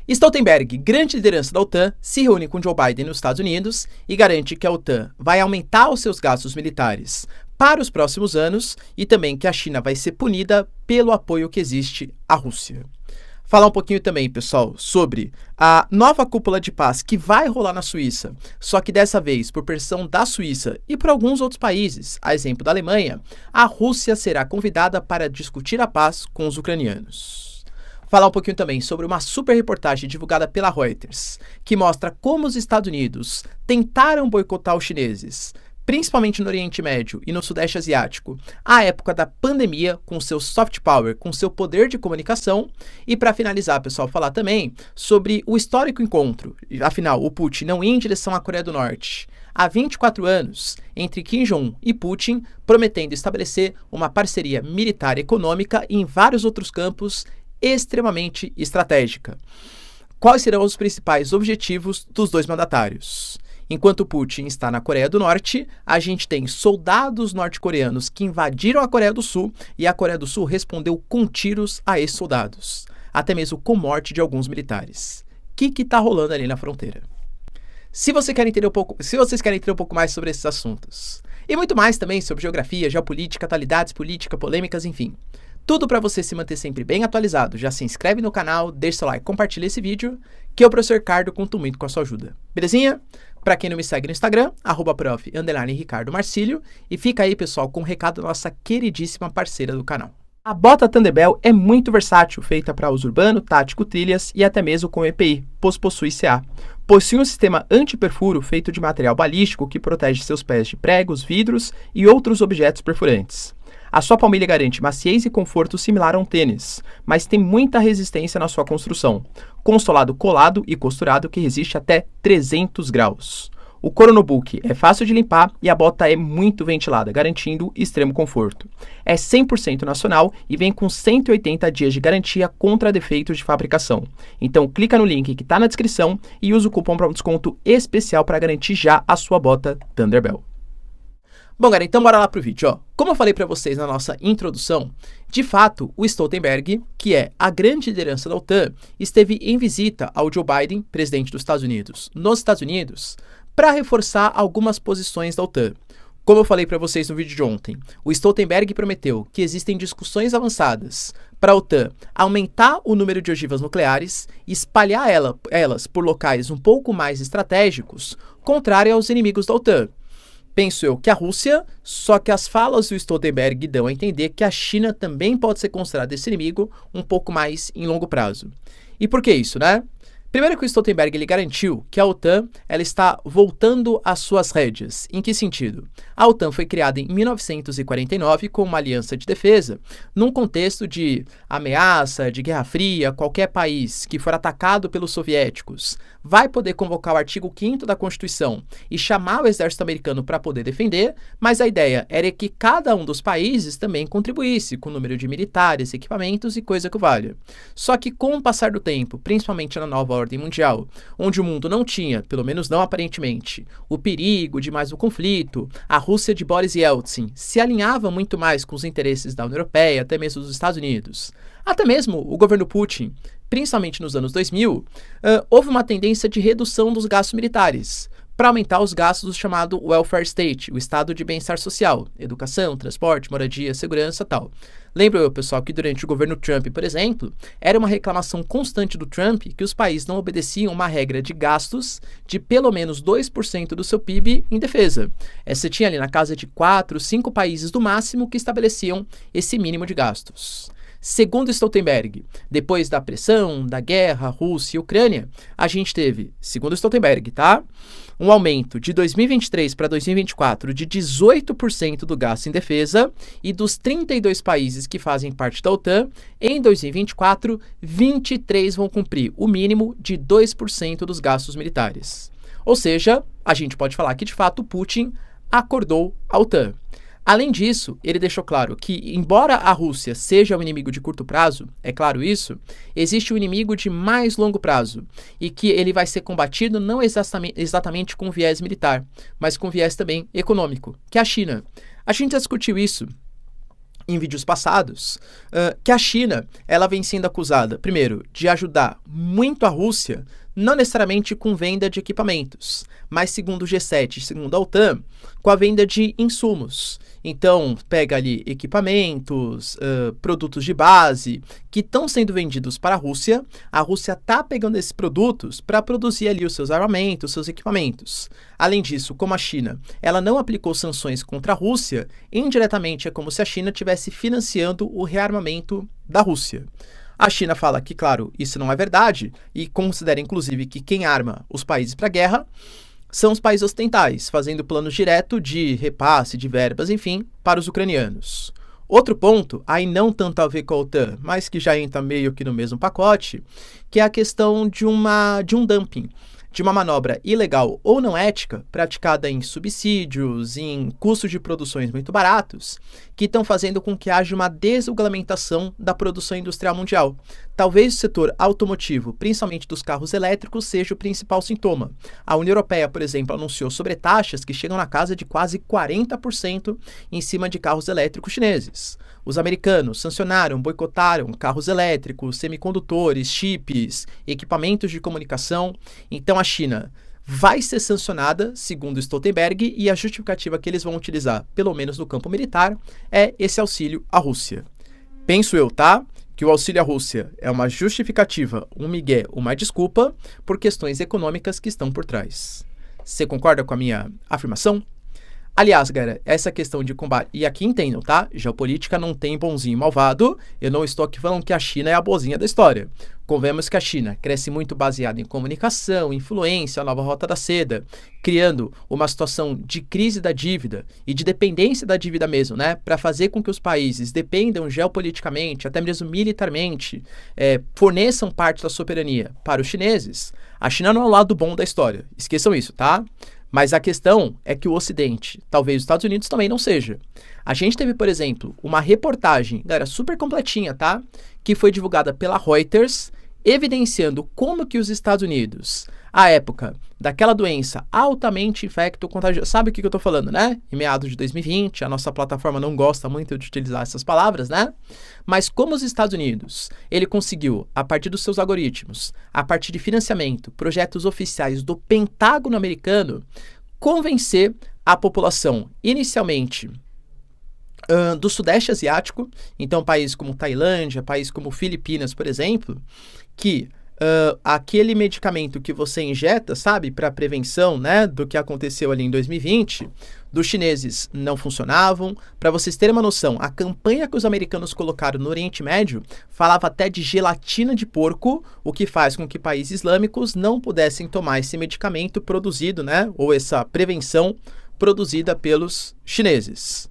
Stoltenberg, grande liderança da OTAN, se reúne com Joe Biden nos Estados Unidos e garante que a OTAN vai aumentar os seus gastos militares para os próximos anos e também que a China vai ser punida pelo apoio que existe à Rússia. Falar um pouquinho também, pessoal, sobre a nova cúpula de paz que vai rolar na Suíça, só que dessa vez, por pressão da Suíça e por alguns outros países, a exemplo da Alemanha, a Rússia será convidada para discutir a paz com os ucranianos. Falar um pouquinho também sobre uma super reportagem divulgada pela Reuters, que mostra como os Estados Unidos tentaram boicotar os chineses, principalmente no Oriente Médio e no Sudeste Asiático, à época da pandemia, com seu soft power, com seu poder de comunicação. E para finalizar, pessoal, falar também sobre o histórico encontro, afinal, o Putin não ia em direção à Coreia do Norte, há 24 anos, entre Kim Jong-un e Putin, prometendo estabelecer uma parceria militar e econômica em vários outros campos extremamente estratégica. Quais serão os principais objetivos dos dois mandatários? Enquanto Putin está na Coreia do Norte, a gente tem soldados norte-coreanos que invadiram a Coreia do Sul e a Coreia do Sul respondeu com tiros a esses soldados, até mesmo com morte de alguns militares. O que está rolando ali na fronteira? Se vocês querem entender um pouco mais sobre esses assuntos, e muito mais também sobre geografia, geopolítica, atualidades, política, polêmicas, enfim, tudo para você se manter sempre bem atualizado, já se inscreve no canal, deixa seu like, compartilha esse vídeo, que eu, professor Ricardo, conto muito com a sua ajuda. Belezinha? Para quem não me segue no Instagram, @prof_Ricardo Marcílio, e fica aí, pessoal, com um recado da nossa queridíssima parceira do canal. A bota Thunderbell é muito versátil, feita para uso urbano, tático, trilhas e até mesmo com EPI, pois possui CA. Possui um sistema anti-perfuro feito de material balístico que protege seus pés de pregos, vidros e outros objetos perfurantes. A sua palmilha garante maciez e conforto similar a um tênis, mas tem muita resistência na sua construção, com solado colado e costurado que resiste até 300 graus. O couro no book é fácil de limpar e a bota é muito ventilada, garantindo extremo conforto. É 100% nacional e vem com 180 dias de garantia contra defeitos de fabricação. Então clica no link que está na descrição e usa o cupom para um desconto especial para garantir já a sua bota Thunderbell. Bom, galera, então bora lá pro vídeo, ó. Como eu falei para vocês na nossa introdução, de fato, o Stoltenberg, que é a grande liderança da OTAN, esteve em visita ao Joe Biden, presidente dos Estados Unidos, nos Estados Unidos, para reforçar algumas posições da OTAN. Como eu falei para vocês no vídeo de ontem, o Stoltenberg prometeu que existem discussões avançadas para a OTAN aumentar o número de ogivas nucleares e espalhar elas por locais um pouco mais estratégicos, contrário aos inimigos da OTAN. Penso eu que a Rússia, só que as falas do Stoltenberg dão a entender que a China também pode ser considerada esse inimigo um pouco mais em longo prazo. E por que isso, né? Primeiro que o Stoltenberg ele garantiu que a OTAN ela está voltando às suas rédeas. Em que sentido? A OTAN foi criada em 1949 como uma aliança de defesa, num contexto de ameaça, de Guerra Fria. Qualquer país que for atacado pelos soviéticos vai poder convocar o artigo 5º da Constituição e chamar o exército americano para poder defender, mas a ideia era que cada um dos países também contribuísse com o número de militares, equipamentos e coisa que valha. Só que com o passar do tempo, principalmente na nova ordem mundial, onde o mundo não tinha, pelo menos não aparentemente, o perigo de mais um conflito, a Rússia de Boris Yeltsin se alinhava muito mais com os interesses da União Europeia, até mesmo dos Estados Unidos. Até mesmo o governo Putin, principalmente nos anos 2000, houve uma tendência de redução dos gastos militares, para aumentar os gastos do chamado welfare state, o estado de bem-estar social, educação, transporte, moradia, segurança e tal. Lembro eu, pessoal, que durante o governo Trump, por exemplo, era uma reclamação constante do Trump que os países não obedeciam uma regra de gastos de pelo menos 2% do seu PIB em defesa. Você tinha ali na casa de 4, 5 países do máximo que estabeleciam esse mínimo de gastos. Segundo Stoltenberg, depois da pressão, da guerra, Rússia e Ucrânia, a gente teve, segundo Stoltenberg, tá? Um aumento de 2023 para 2024 de 18% do gasto em defesa e dos 32 países que fazem parte da OTAN, em 2024, 23 vão cumprir o mínimo de 2% dos gastos militares. Ou seja, a gente pode falar que, de fato, Putin acordou a OTAN. Além disso, ele deixou claro que, embora a Rússia seja um inimigo de curto prazo, é claro isso, existe um inimigo de mais longo prazo e que ele vai ser combatido não exatamente com viés militar, mas com viés também econômico, que é a China. A gente já discutiu isso em vídeos passados, que a China ela vem sendo acusada, primeiro, de ajudar muito a Rússia, não necessariamente com venda de equipamentos, mas segundo o G7, segundo a OTAN, com a venda de insumos. Então, pega ali equipamentos, produtos de base que estão sendo vendidos para a Rússia está pegando esses produtos para produzir ali os seus armamentos, seus equipamentos. Além disso, como a China ela não aplicou sanções contra a Rússia, indiretamente é como se a China estivesse financiando o rearmamento da Rússia. A China fala que, claro, isso não é verdade e considera, inclusive, que quem arma os países para a guerra são os países ocidentais, fazendo planos direto de repasse, de verbas, enfim, para os ucranianos. Outro ponto, aí não tanto a ver com a OTAN, mas que já entra meio que no mesmo pacote, que é a questão de um dumping, de uma manobra ilegal ou não ética, praticada em subsídios, em custos de produções muito baratos, que estão fazendo com que haja uma desregulamentação da produção industrial mundial. Talvez o setor automotivo, principalmente dos carros elétricos, seja o principal sintoma. A União Europeia, por exemplo, anunciou sobretaxas que chegam na casa de quase 40% em cima de carros elétricos chineses. Os americanos sancionaram, boicotaram carros elétricos, semicondutores, chips, equipamentos de comunicação. Então a China vai ser sancionada, segundo Stoltenberg, e a justificativa que eles vão utilizar, pelo menos no campo militar, é esse auxílio à Rússia. Penso eu, tá? Que o auxílio à Rússia é uma justificativa, um migué, uma desculpa, por questões econômicas que estão por trás. Você concorda com a minha afirmação? Aliás, galera, essa questão de combate... E aqui entendam, tá? Geopolítica não tem bonzinho e malvado. Eu não estou aqui falando que a China é a boazinha da história. Convenhamos que a China cresce muito baseada em comunicação, influência, a nova rota da seda, criando uma situação de crise da dívida e de dependência da dívida mesmo, né? Para fazer com que os países dependam geopoliticamente, até mesmo militarmente, forneçam parte da soberania para os chineses. A China não é o lado bom da história. Esqueçam isso, tá? Mas a questão é que o Ocidente, talvez os Estados Unidos também não seja. A gente teve, por exemplo, uma reportagem, galera, super completinha, tá? Que foi divulgada pela Reuters, evidenciando como que os Estados Unidos, à época daquela doença altamente infecto-contagiosa, sabe o que eu tô falando, né? Em meados de 2020, a nossa plataforma não gosta muito de utilizar essas palavras, né? Mas como os Estados Unidos, ele conseguiu, a partir dos seus algoritmos, a partir de financiamento, projetos oficiais do Pentágono americano, convencer a população, inicialmente, do Sudeste Asiático, então países como Tailândia, países como Filipinas, por exemplo, que aquele medicamento que você injeta, sabe, para prevenção, né, do que aconteceu ali em 2020, dos chineses não funcionavam. Para vocês terem uma noção, a campanha que os americanos colocaram no Oriente Médio falava até de gelatina de porco, o que faz com que países islâmicos não pudessem tomar esse medicamento produzido, né, ou essa prevenção produzida pelos chineses.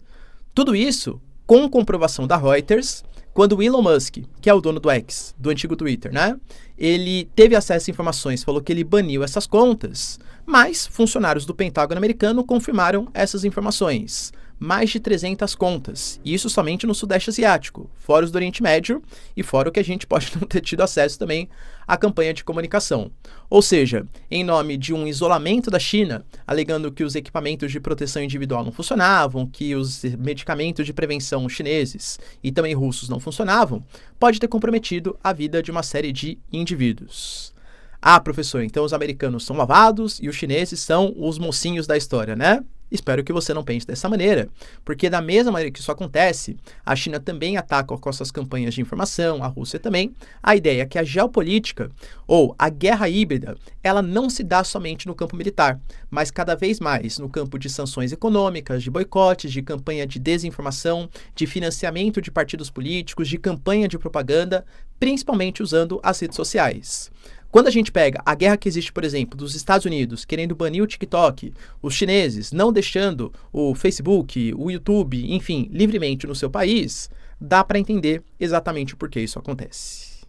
Tudo isso com comprovação da Reuters, quando o Elon Musk, que é o dono do X, do antigo Twitter, né? Ele teve acesso a informações, falou que ele baniu essas contas, mas funcionários do Pentágono americano confirmaram essas informações. Mais de 300 contas, e isso somente no Sudeste Asiático, fora os do Oriente Médio e fora o que a gente pode não ter tido acesso também à campanha de comunicação. Ou seja, em nome de um isolamento da China, alegando que os equipamentos de proteção individual não funcionavam, que os medicamentos de prevenção chineses e também russos não funcionavam, pode ter comprometido a vida de uma série de indivíduos. Ah, professor, então os americanos são lavados e os chineses são os mocinhos da história, né? Espero que você não pense dessa maneira, porque da mesma maneira que isso acontece, a China também ataca com suas campanhas de informação, a Rússia também. A ideia é que a geopolítica, ou a guerra híbrida, ela não se dá somente no campo militar, mas cada vez mais no campo de sanções econômicas, de boicotes, de campanha de desinformação, de financiamento de partidos políticos, de campanha de propaganda, principalmente usando as redes sociais. Quando a gente pega a guerra que existe, por exemplo, dos Estados Unidos querendo banir o TikTok, os chineses não deixando o Facebook, o YouTube, enfim, livremente no seu país, dá para entender exatamente por que isso acontece.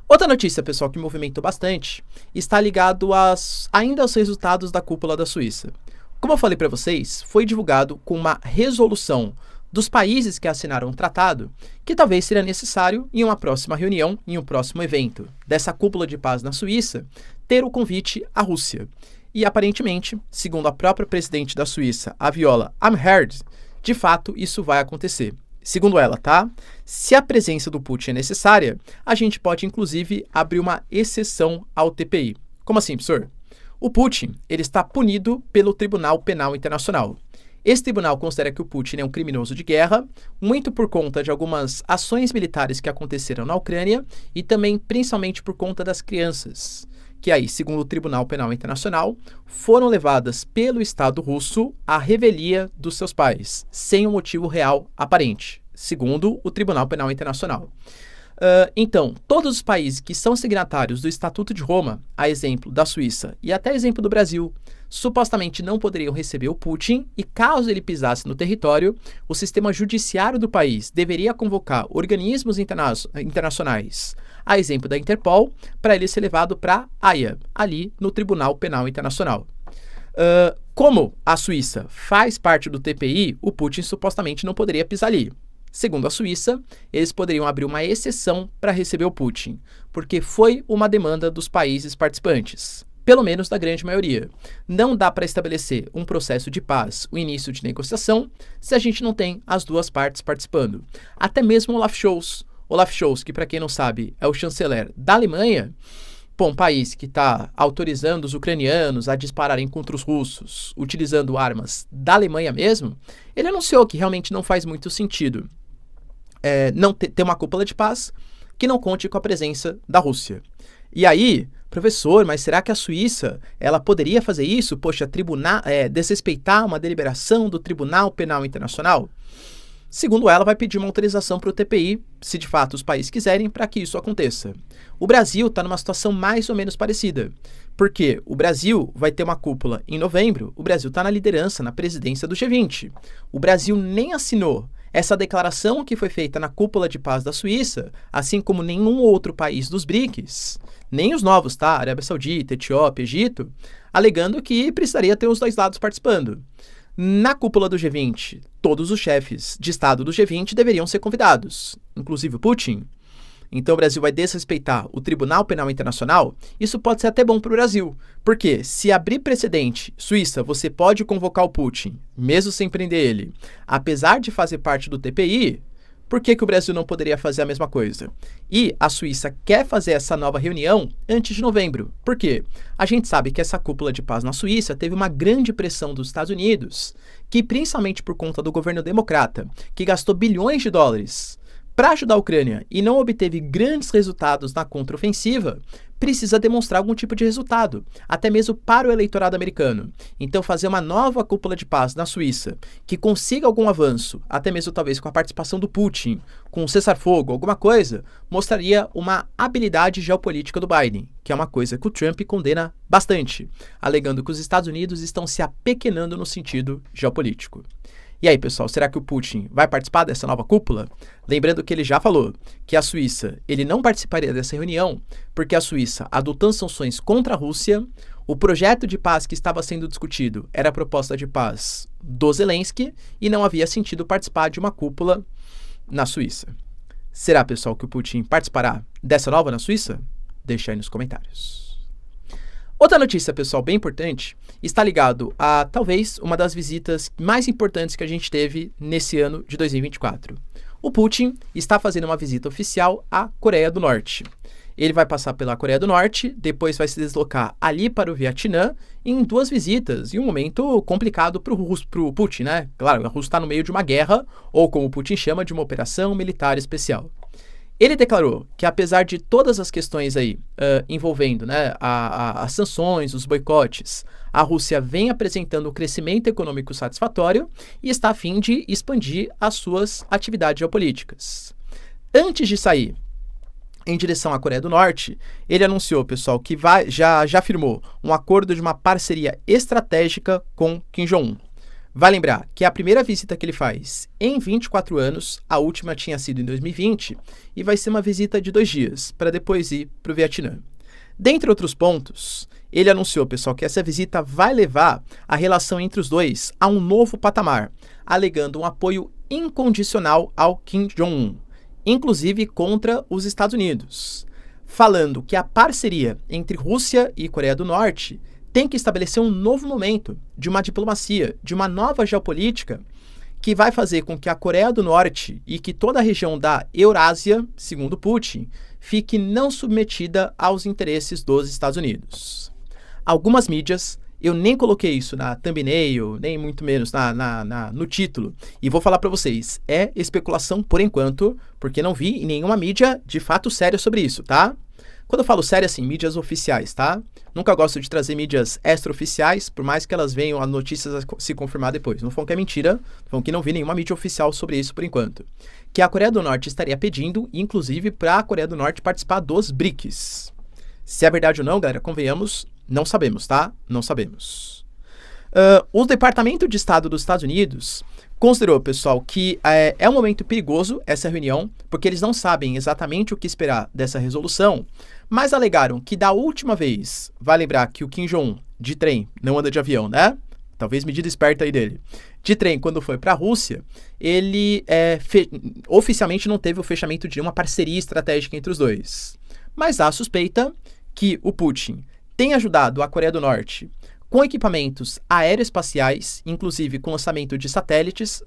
Outra notícia, pessoal, que movimentou bastante, está ligado ainda aos resultados da cúpula da Suíça. Como eu falei para vocês, foi divulgado com uma resolução dos países que assinaram o tratado, que talvez seria necessário, em uma próxima reunião, em um próximo evento dessa cúpula de paz na Suíça, ter o convite à Rússia. E aparentemente, segundo a própria presidente da Suíça, a Viola Amherd, de fato isso vai acontecer. Segundo ela, tá? Se a presença do Putin é necessária, a gente pode inclusive abrir uma exceção ao TPI. Como assim, professor? O Putin, ele está punido pelo Tribunal Penal Internacional. Esse tribunal considera que o Putin é um criminoso de guerra, muito por conta de algumas ações militares que aconteceram na Ucrânia e também principalmente por conta das crianças, que aí, segundo o Tribunal Penal Internacional, foram levadas pelo Estado russo à revelia dos seus pais, sem um motivo real aparente, segundo o Tribunal Penal Internacional. Então, todos os países que são signatários do Estatuto de Roma, a exemplo da Suíça e até exemplo do Brasil, supostamente não poderiam receber o Putin e, caso ele pisasse no território, o sistema judiciário do país deveria convocar organismos internacionais, a exemplo da Interpol, para ele ser levado para a Haia, ali no Tribunal Penal Internacional. Como a Suíça faz parte do TPI, o Putin supostamente não poderia pisar ali. Segundo a Suíça, eles poderiam abrir uma exceção para receber o Putin, porque foi uma demanda dos países participantes, pelo menos da grande maioria. Não dá para estabelecer um processo de paz, o início de negociação, se a gente não tem as duas partes participando. Até mesmo Olaf Scholz, que para quem não sabe é o chanceler da Alemanha, um país que está autorizando os ucranianos a dispararem contra os russos, utilizando armas da Alemanha mesmo, ele anunciou que realmente não faz muito sentido não ter uma cúpula de paz que não conte com a presença da Rússia. E aí, professor, mas será que a Suíça ela poderia fazer isso? Poxa, desrespeitar uma deliberação do Tribunal Penal Internacional? Segundo ela, vai pedir uma autorização para o TPI, se de fato os países quiserem, para que isso aconteça. O Brasil está numa situação mais ou menos parecida, porque o Brasil vai ter uma cúpula em novembro, o Brasil está na liderança, na presidência do G20. O Brasil nem assinou essa declaração que foi feita na cúpula de paz da Suíça, assim como nenhum outro país dos BRICS, nem os novos, tá? Arábia Saudita, Etiópia, Egito, alegando que precisaria ter os dois lados participando. Na cúpula do G20, todos os chefes de Estado do G20 deveriam ser convidados, inclusive o Putin. Então o Brasil vai desrespeitar o Tribunal Penal Internacional? Isso pode ser até bom para o Brasil, porque se abrir precedente, Suíça, você pode convocar o Putin, mesmo sem prender ele, apesar de fazer parte do TPI, por que o Brasil não poderia fazer a mesma coisa? E a Suíça quer fazer essa nova reunião antes de novembro. Por quê? A gente sabe que essa cúpula de paz na Suíça teve uma grande pressão dos Estados Unidos, que principalmente por conta do governo democrata, que gastou bilhões de dólares para ajudar a Ucrânia e não obteve grandes resultados na contraofensiva, precisa demonstrar algum tipo de resultado, até mesmo para o eleitorado americano. Então, fazer uma nova cúpula de paz na Suíça, que consiga algum avanço, até mesmo talvez com a participação do Putin, com um cessar-fogo, alguma coisa, mostraria uma habilidade geopolítica do Biden, que é uma coisa que o Trump condena bastante, alegando que os Estados Unidos estão se apequenando no sentido geopolítico. E aí, pessoal, será que o Putin vai participar dessa nova cúpula? Lembrando que ele já falou que a Suíça, ele não participaria dessa reunião porque a Suíça, adotando sanções contra a Rússia, o projeto de paz que estava sendo discutido era a proposta de paz do Zelensky e não havia sentido participar de uma cúpula na Suíça. Será, pessoal, que o Putin participará dessa nova na Suíça? Deixa aí nos comentários. Outra notícia, pessoal, bem importante, está ligado a, talvez, uma das visitas mais importantes que a gente teve nesse ano de 2024. O Putin está fazendo uma visita oficial à Coreia do Norte. Ele vai passar pela Coreia do Norte, depois vai se deslocar ali para o Vietnã, em 2 visitas, em um momento complicado para o Putin, né? Claro, a Rússia está no meio de uma guerra, ou como o Putin chama, de uma operação militar especial. Ele declarou que, apesar de todas as questões aí envolvendo, né, as sanções, os boicotes, a Rússia vem apresentando um crescimento econômico satisfatório e está a fim de expandir as suas atividades geopolíticas. Antes de sair em direção à Coreia do Norte, ele anunciou, pessoal, que já firmou um acordo de uma parceria estratégica com Kim Jong-un. Vai lembrar que é a primeira visita que ele faz em 24 anos, a última tinha sido em 2020, e vai ser uma visita de 2 dias, para depois ir para o Vietnã. Dentre outros pontos, ele anunciou, pessoal, que essa visita vai levar a relação entre os dois a um novo patamar, alegando um apoio incondicional ao Kim Jong-un, inclusive contra os Estados Unidos, falando que a parceria entre Rússia e Coreia do Norte tem que estabelecer um novo momento de uma diplomacia, de uma nova geopolítica que vai fazer com que a Coreia do Norte e que toda a região da Eurásia, segundo Putin, fique não submetida aos interesses dos Estados Unidos. Algumas mídias, eu nem coloquei isso na thumbnail, nem muito menos no título, e vou falar para vocês, é especulação por enquanto, porque não vi em nenhuma mídia de fato séria sobre isso, tá? Quando eu falo sério, assim, mídias oficiais, tá? Nunca gosto de trazer mídias extraoficiais, por mais que elas venham as notícias a se confirmar depois. Não falando que é mentira, falando que não vi nenhuma mídia oficial sobre isso por enquanto. Que a Coreia do Norte estaria pedindo, inclusive, para a Coreia do Norte participar dos BRICS. Se é verdade ou não, galera, convenhamos, não sabemos, tá? Não sabemos. O Departamento de Estado dos Estados Unidos considerou, pessoal, que é um momento perigoso essa reunião, porque eles não sabem exatamente o que esperar dessa resolução, mas alegaram que da última vez, vai lembrar que o Kim Jong-un, de trem, não anda de avião, né? Talvez medida esperta aí dele. De trem, quando foi para a Rússia, ele oficialmente não teve o fechamento de uma parceria estratégica entre os dois. Mas há suspeita que o Putin tem ajudado a Coreia do Norte com equipamentos aeroespaciais, inclusive com lançamento de satélites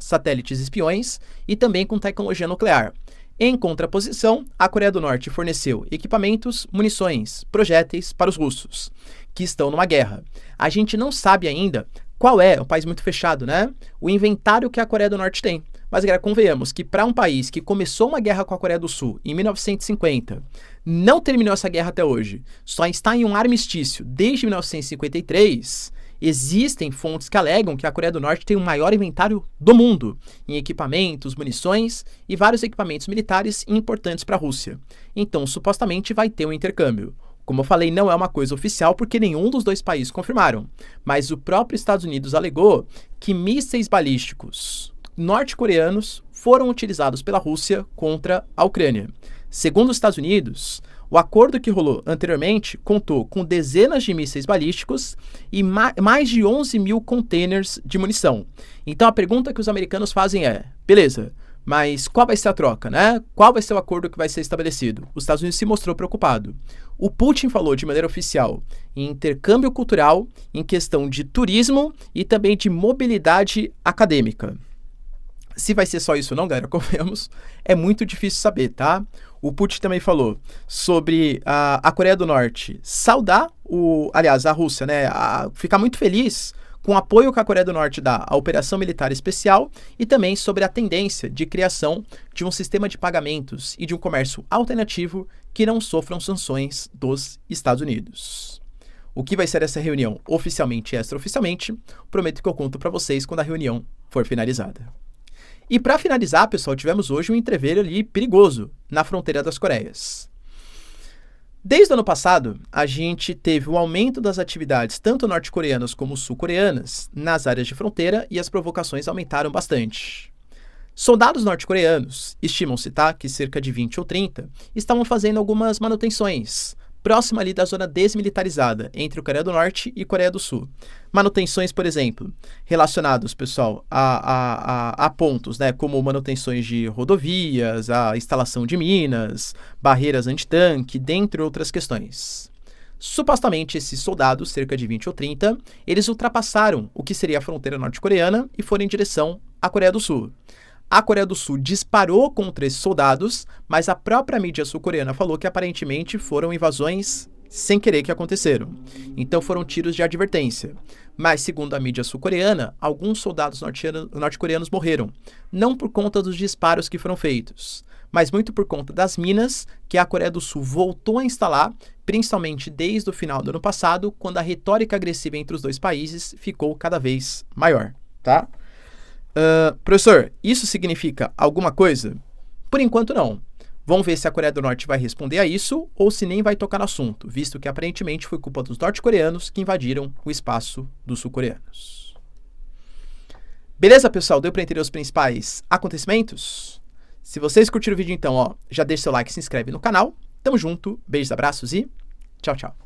espiões e também com tecnologia nuclear. Em contraposição, a Coreia do Norte forneceu equipamentos, munições, projéteis para os russos, que estão numa guerra. A gente não sabe ainda qual é um país muito fechado, né? O inventário que a Coreia do Norte tem. Mas, galera, convenhamos que para um país que começou uma guerra com a Coreia do Sul em 1950, não terminou essa guerra até hoje, só está em um armistício desde 1953, existem fontes que alegam que a Coreia do Norte tem o maior inventário do mundo em equipamentos, munições e vários equipamentos militares importantes para a Rússia. Então, supostamente, vai ter um intercâmbio. Como eu falei, não é uma coisa oficial porque nenhum dos dois países confirmaram, mas o próprio Estados Unidos alegou que mísseis balísticos norte-coreanos foram utilizados pela Rússia contra a Ucrânia. Segundo os Estados Unidos, o acordo que rolou anteriormente contou com dezenas de mísseis balísticos e mais de 11 mil containers de munição. Então a pergunta que os americanos fazem é, beleza, mas qual vai ser a troca, né? Qual vai ser o acordo que vai ser estabelecido? Os Estados Unidos se mostrou preocupado. O Putin falou de maneira oficial em intercâmbio cultural, em questão de turismo e também de mobilidade acadêmica. Se vai ser só isso ou não, galera, como vemos, é muito difícil saber, tá? O Putin também falou sobre a Coreia do Norte saudar a Rússia, né? Ficar muito feliz com o apoio que a Coreia do Norte dá à operação militar especial e também sobre a tendência de criação de um sistema de pagamentos e de um comércio alternativo que não sofram sanções dos Estados Unidos. O que vai ser essa reunião oficialmente e extraoficialmente, prometo que eu conto para vocês quando a reunião for finalizada. E para finalizar, pessoal, tivemos hoje um entreveiro ali perigoso na fronteira das Coreias. Desde o ano passado, a gente teve um aumento das atividades tanto norte-coreanas como sul-coreanas nas áreas de fronteira e as provocações aumentaram bastante. Soldados norte-coreanos, estimam-se, tá, que cerca de 20 ou 30, estavam fazendo algumas manutenções próxima ali da zona desmilitarizada entre a Coreia do Norte e Coreia do Sul. Manutenções, por exemplo, relacionados, pessoal, a pontos, né, como manutenções de rodovias, a instalação de minas, barreiras antitanque, dentre outras questões. Supostamente, esses soldados, cerca de 20 ou 30, eles ultrapassaram o que seria a fronteira norte-coreana e foram em direção à Coreia do Sul. A Coreia do Sul disparou contra esses soldados, mas a própria mídia sul-coreana falou que aparentemente foram invasões sem querer que aconteceram. Então foram tiros de advertência. Mas, segundo a mídia sul-coreana, alguns soldados norte-coreanos morreram, não por conta dos disparos que foram feitos, mas muito por conta das minas que a Coreia do Sul voltou a instalar, principalmente desde o final do ano passado, quando a retórica agressiva entre os dois países ficou cada vez maior, tá? Professor, isso significa alguma coisa? Por enquanto não. Vamos ver se a Coreia do Norte vai responder a isso ou se nem vai tocar no assunto, visto que aparentemente foi culpa dos norte-coreanos que invadiram o espaço dos sul-coreanos. Beleza, pessoal? Deu para entender os principais acontecimentos? Se vocês curtiram o vídeo então, já deixa seu like e se inscreve no canal. Tamo junto, beijos, abraços e tchau, tchau.